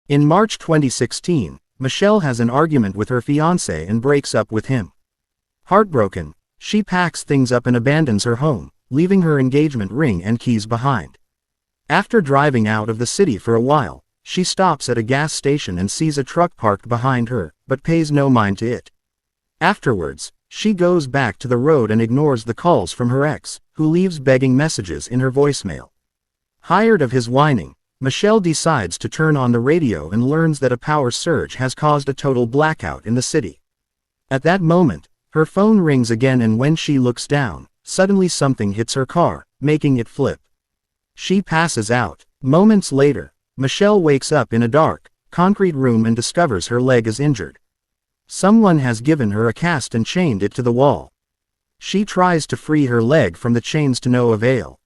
In March 2016, Michelle has an argument with her fiancé and breaks up with him. Heartbroken, she packs things up and abandons her home, leaving her engagement ring and keys behind. After driving out of the city for a while, she stops at a gas station and sees a truck parked behind her, but pays no mind to it. Afterwards, she goes back to the road and ignores the calls from her ex, who leaves begging messages in her voicemail. Tired of his whining, Michelle decides to turn on the radio and learns that a power surge has caused a total blackout in the city. At that moment, her phone rings again, and when she looks down, suddenly something hits her car, making it flip. She passes out. Moments later, Michelle wakes up in a dark, concrete room and discovers her leg is injured. Someone has given her a cast and chained it to the wall. She tries to free her leg from the chains to no avail.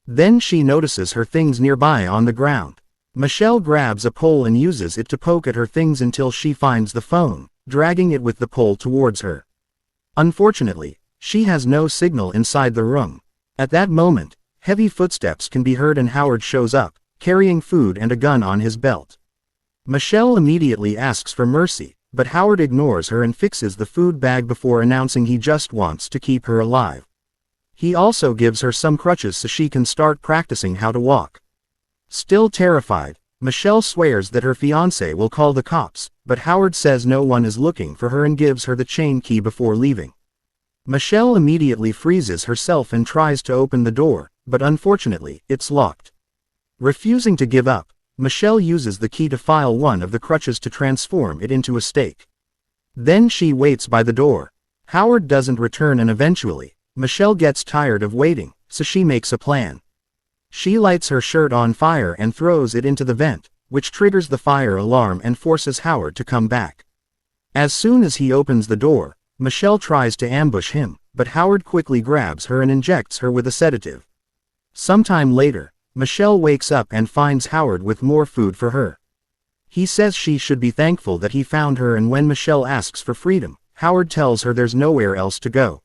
Then she notices her things nearby on the ground. Michelle grabs a pole and uses it to poke at her things until she finds the phone, dragging it with the pole towards her. Unfortunately, she has no signal inside the room. At that moment, heavy footsteps can be heard and Howard shows up, carrying food and a gun on his belt. Michelle immediately asks for mercy, but Howard ignores her and fixes the food bag before announcing he just wants to keep her alive. He also gives her some crutches so she can start practicing how to walk. Still terrified, Michelle swears that her fiancé will call the cops, but Howard says no one is looking for her and gives her the chain key before leaving. Michelle immediately freezes herself and tries to open the door, but unfortunately, it's locked. Refusing to give up, Michelle uses the key to file one of the crutches to transform it into a stake. Then she waits by the door. Howard doesn't return and eventually, Michelle gets tired of waiting, so she makes a plan. She lights her shirt on fire and throws it into the vent, which triggers the fire alarm and forces Howard to come back. As soon as he opens the door, Michelle tries to ambush him, but Howard quickly grabs her and injects her with a sedative. Sometime later, Michelle wakes up and finds Howard with more food for her. He says she should be thankful that he found her, and when Michelle asks for freedom, Howard tells her there's nowhere else to go.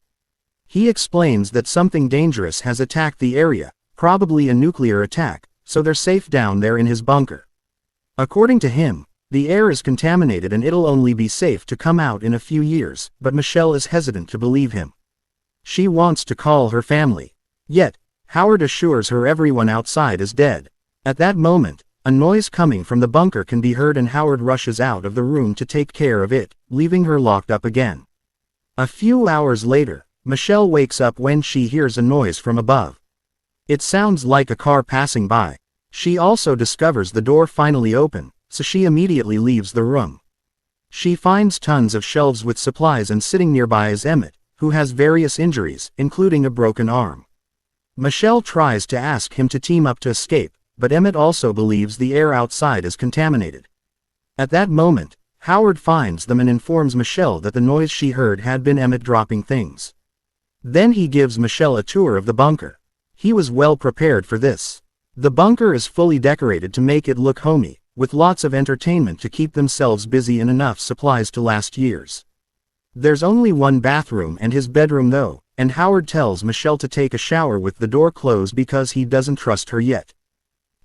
He explains that something dangerous has attacked the area, probably a nuclear attack, so they're safe down there in his bunker. According to him, the air is contaminated and it'll only be safe to come out in a few years, but Michelle is hesitant to believe him. She wants to call her family. Yet, Howard assures her everyone outside is dead. At that moment, a noise coming from the bunker can be heard and Howard rushes out of the room to take care of it, leaving her locked up again. A few hours later, Michelle wakes up when she hears a noise from above. It sounds like a car passing by. She also discovers the door finally open, so she immediately leaves the room. She finds tons of shelves with supplies and sitting nearby is Emmett, who has various injuries, including a broken arm. Michelle tries to ask him to team up to escape, but Emmett also believes the air outside is contaminated. At that moment, Howard finds them and informs Michelle that the noise she heard had been Emmett dropping things. Then he gives Michelle a tour of the bunker. He was well prepared for this. The bunker is fully decorated to make it look homey, with lots of entertainment to keep themselves busy and enough supplies to last years. There's only one bathroom and his bedroom though, and Howard tells Michelle to take a shower with the door closed because he doesn't trust her yet.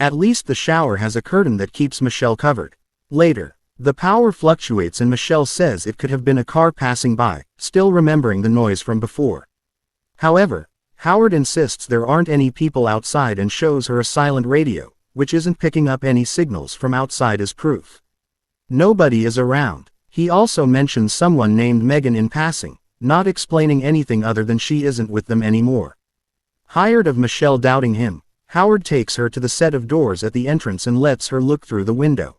At least the shower has a curtain that keeps Michelle covered. Later, the power fluctuates and Michelle says it could have been a car passing by, still remembering the noise from before. However, Howard insists there aren't any people outside and shows her a silent radio, which isn't picking up any signals from outside as proof. Nobody is around. He also mentions someone named Megan in passing, not explaining anything other than she isn't with them anymore. Tired of Michelle doubting him, Howard takes her to the set of doors at the entrance and lets her look through the window.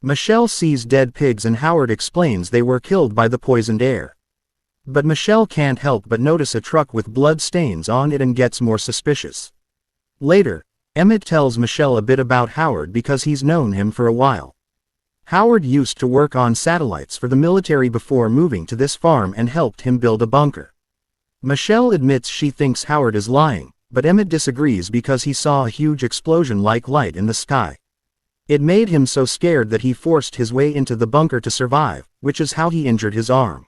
Michelle sees dead pigs and Howard explains they were killed by the poisoned air. But Michelle can't help but notice a truck with blood stains on it and gets more suspicious. Later, Emmett tells Michelle a bit about Howard because he's known him for a while. Howard used to work on satellites for the military before moving to this farm and helped him build a bunker. Michelle admits she thinks Howard is lying, but Emmett disagrees because he saw a huge explosion-like light in the sky. It made him so scared that he forced his way into the bunker to survive, which is how he injured his arm.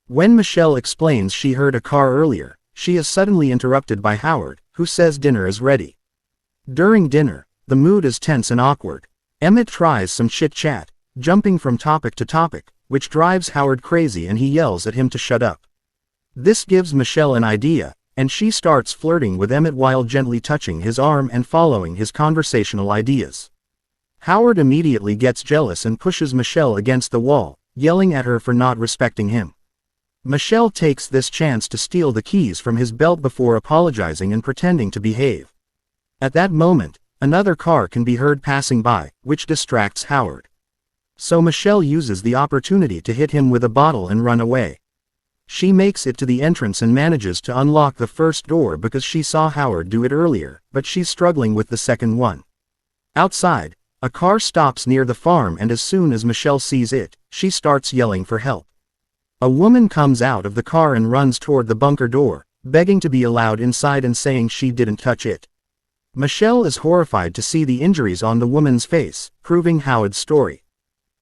When Michelle explains she heard a car earlier, she is suddenly interrupted by Howard, who says dinner is ready. During dinner, the mood is tense and awkward. Emmett tries some chit-chat, jumping from topic to topic, which drives Howard crazy and he yells at him to shut up. This gives Michelle an idea, and she starts flirting with Emmett while gently touching his arm and following his conversational ideas. Howard immediately gets jealous and pushes Michelle against the wall, yelling at her for not respecting him. Michelle takes this chance to steal the keys from his belt before apologizing and pretending to behave. At that moment, another car can be heard passing by, which distracts Howard. So Michelle uses the opportunity to hit him with a bottle and run away. She makes it to the entrance and manages to unlock the first door because she saw Howard do it earlier, but she's struggling with the second one. Outside, a car stops near the farm and as soon as Michelle sees it, she starts yelling for help. A woman comes out of the car and runs toward the bunker door, begging to be allowed inside and saying she didn't touch it. Michelle is horrified to see the injuries on the woman's face, proving Howard's story.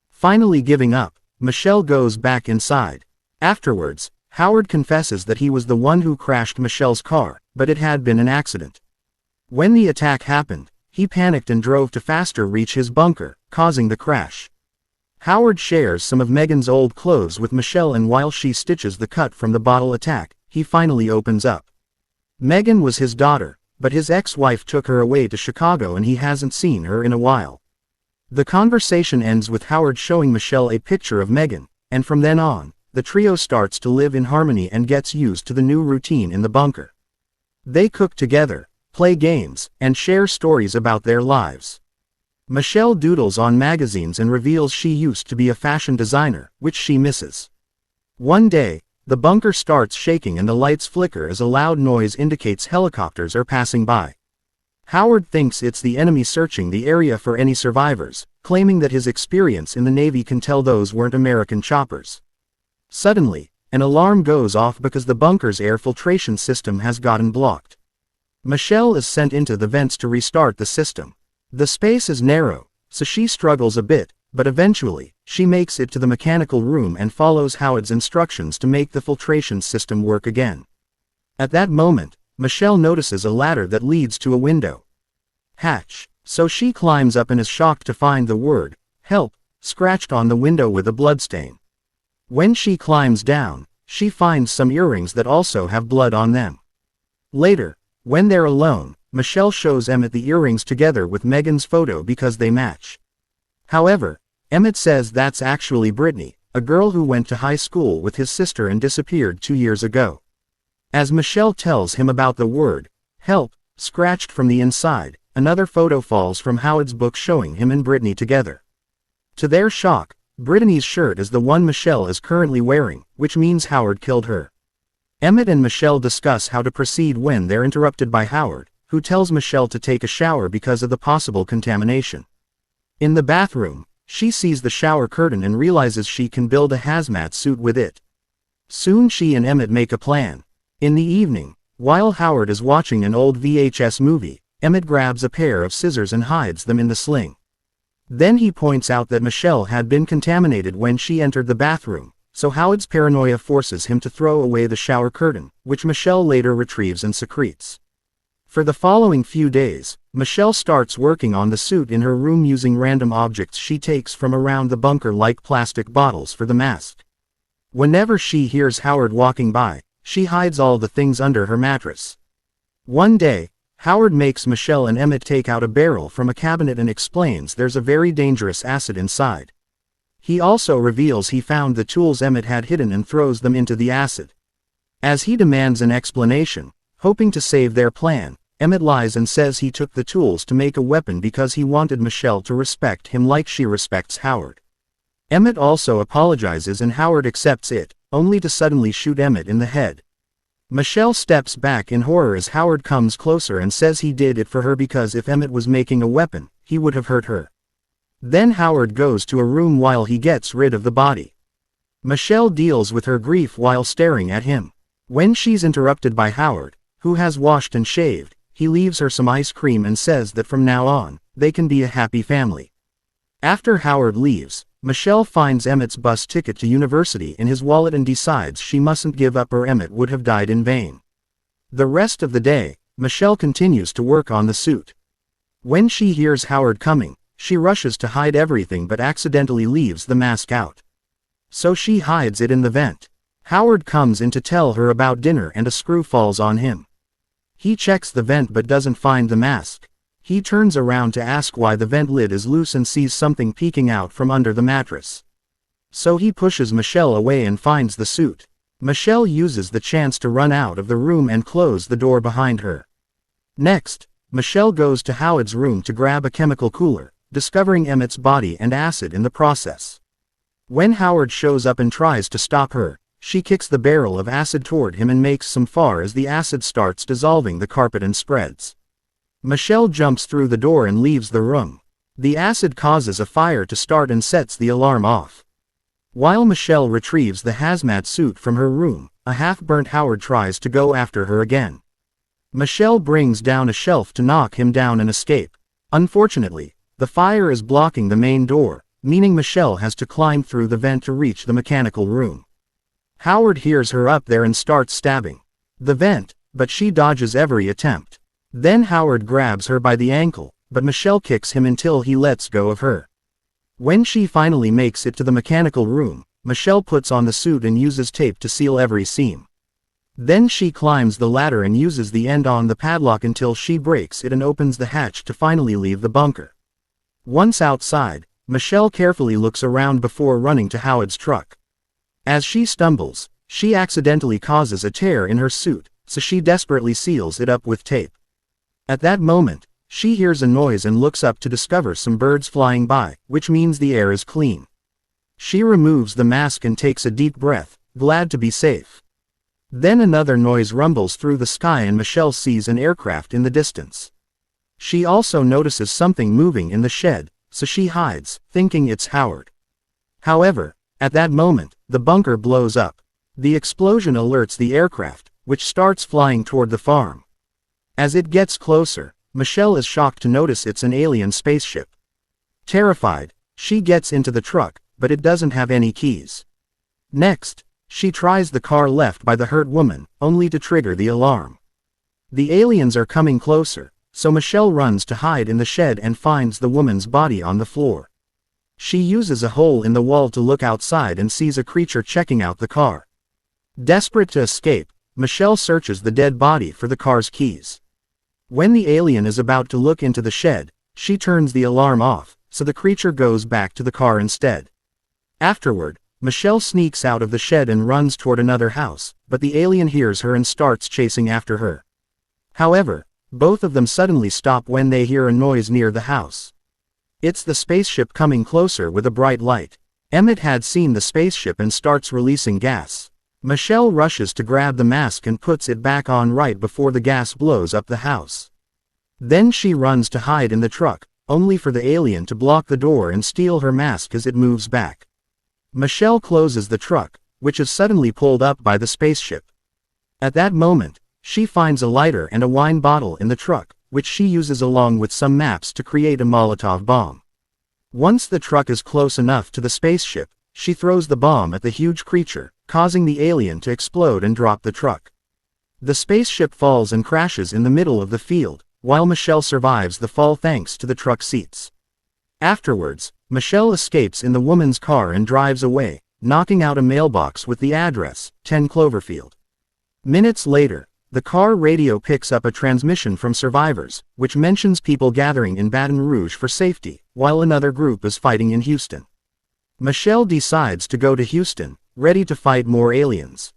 Finally giving up, Michelle goes back inside. Afterwards, Howard confesses that he was the one who crashed Michelle's car, but it had been an accident. When the attack happened, he panicked and drove to faster reach his bunker, causing the crash. Howard shares some of Megan's old clothes with Michelle and while she stitches the cut from the bottle attack, he finally opens up. Megan was his daughter, but his ex-wife took her away to Chicago and he hasn't seen her in a while. The conversation ends with Howard showing Michelle a picture of Megan, and from then on, the trio starts to live in harmony and gets used to the new routine in the bunker. They cook together, play games, and share stories about their lives. Michelle doodles on magazines and reveals she used to be a fashion designer, which she misses. One day, the bunker starts shaking and the lights flicker as a loud noise indicates helicopters are passing by. Howard thinks it's the enemy searching the area for any survivors, claiming that his experience in the Navy can tell those weren't American choppers. Suddenly, an alarm goes off because the bunker's air filtration system has gotten blocked. Michelle is sent into the vents to restart the system. The space is narrow, so she struggles a bit, but eventually, she makes it to the mechanical room and follows Howard's instructions to make the filtration system work again. At that moment, Michelle notices a ladder that leads to a window. Hatch, so she climbs up and is shocked to find the word, "Help," scratched on the window with a bloodstain. When she climbs down, she finds some earrings that also have blood on them. Later, when they're alone, Michelle shows Emmett the earrings together with Megan's photo because they match. However, Emmett says that's actually Brittany, a girl who went to high school with his sister and disappeared 2 years ago. As Michelle tells him about the word, "Help," scratched from the inside, another photo falls from Howard's book showing him and Brittany together. To their shock, Brittany's shirt is the one Michelle is currently wearing, which means Howard killed her. Emmett and Michelle discuss how to proceed when they're interrupted by Howard, who tells Michelle to take a shower because of the possible contamination. In the bathroom, she sees the shower curtain and realizes she can build a hazmat suit with it. Soon she and Emmett make a plan. In the evening, while Howard is watching an old VHS movie, Emmett grabs a pair of scissors and hides them in the sling. Then he points out that Michelle had been contaminated when she entered the bathroom, so Howard's paranoia forces him to throw away the shower curtain, which Michelle later retrieves and secretes. For the following few days, Michelle starts working on the suit in her room using random objects she takes from around the bunker like plastic bottles for the mask. Whenever she hears Howard walking by, she hides all the things under her mattress. One day, Howard makes Michelle and Emmett take out a barrel from a cabinet and explains there's a very dangerous acid inside. He also reveals he found the tools Emmett had hidden and throws them into the acid. As he demands an explanation, hoping to save their plan, Emmett lies and says he took the tools to make a weapon because he wanted Michelle to respect him like she respects Howard. Emmett also apologizes and Howard accepts it, only to suddenly shoot Emmett in the head. Michelle steps back in horror as Howard comes closer and says he did it for her because if Emmett was making a weapon, he would have hurt her. Then Howard goes to a room while he gets rid of the body. Michelle deals with her grief while staring at him. When she's interrupted by Howard, who has washed and shaved, he leaves her some ice cream and says that from now on, they can be a happy family. After Howard leaves, Michelle finds Emmett's bus ticket to university in his wallet and decides she mustn't give up or Emmett would have died in vain. The rest of the day, Michelle continues to work on the suit. When she hears Howard coming, she rushes to hide everything but accidentally leaves the mask out. So she hides it in the vent. Howard comes in to tell her about dinner and a screw falls on him. He checks the vent but doesn't find the mask. He turns around to ask why the vent lid is loose and sees something peeking out from under the mattress. So he pushes Michelle away and finds the suit. Michelle uses the chance to run out of the room and close the door behind her. Next, Michelle goes to Howard's room to grab a chemical cooler, discovering Emmett's body and acid in the process. When Howard shows up and tries to stop her, she kicks the barrel of acid toward him and makes some fire as the acid starts dissolving the carpet and spreads. Michelle jumps through the door and leaves the room. The acid causes a fire to start and sets the alarm off. While Michelle retrieves the hazmat suit from her room, a half-burnt Howard tries to go after her again. Michelle brings down a shelf to knock him down and escape. Unfortunately, the fire is blocking the main door, meaning Michelle has to climb through the vent to reach the mechanical room. Howard hears her up there and starts stabbing the vent, but she dodges every attempt. Then Howard grabs her by the ankle, but Michelle kicks him until he lets go of her. When she finally makes it to the mechanical room, Michelle puts on the suit and uses tape to seal every seam. Then she climbs the ladder and uses the end on the padlock until she breaks it and opens the hatch to finally leave the bunker. Once outside, Michelle carefully looks around before running to Howard's truck. As she stumbles, she accidentally causes a tear in her suit, so she desperately seals it up with tape. At that moment, she hears a noise and looks up to discover some birds flying by, which means the air is clean. She removes the mask and takes a deep breath, glad to be safe. Then another noise rumbles through the sky and Michelle sees an aircraft in the distance. She also notices something moving in the shed, so she hides, thinking it's Howard. However, at that moment, the bunker blows up. The explosion alerts the aircraft, which starts flying toward the farm. As it gets closer, Michelle is shocked to notice it's an alien spaceship. Terrified, she gets into the truck, but it doesn't have any keys. Next, she tries the car left by the hurt woman, only to trigger the alarm. The aliens are coming closer, so Michelle runs to hide in the shed and finds the woman's body on the floor. She uses a hole in the wall to look outside and sees a creature checking out the car. Desperate to escape, Michelle searches the dead body for the car's keys. When the alien is about to look into the shed, she turns the alarm off, so the creature goes back to the car instead. Afterward, Michelle sneaks out of the shed and runs toward another house, but the alien hears her and starts chasing after her. However, both of them suddenly stop when they hear a noise near the house. It's the spaceship coming closer with a bright light. Emmett had seen the spaceship and starts releasing gas. Michelle rushes to grab the mask and puts it back on right before the gas blows up the house. Then she runs to hide in the truck, only for the alien to block the door and steal her mask as it moves back. Michelle closes the truck, which is suddenly pulled up by the spaceship. At that moment, she finds a lighter and a wine bottle in the truck, which she uses along with some maps to create a Molotov bomb. Once the truck is close enough to the spaceship, she throws the bomb at the huge creature, causing the alien to explode and drop the truck. The spaceship falls and crashes in the middle of the field, while Michelle survives the fall thanks to the truck seats. Afterwards, Michelle escapes in the woman's car and drives away, knocking out a mailbox with the address, 10 Cloverfield. Minutes later, the car radio picks up a transmission from survivors, which mentions people gathering in Baton Rouge for safety, while another group is fighting in Houston. Michelle decides to go to Houston, ready to fight more aliens.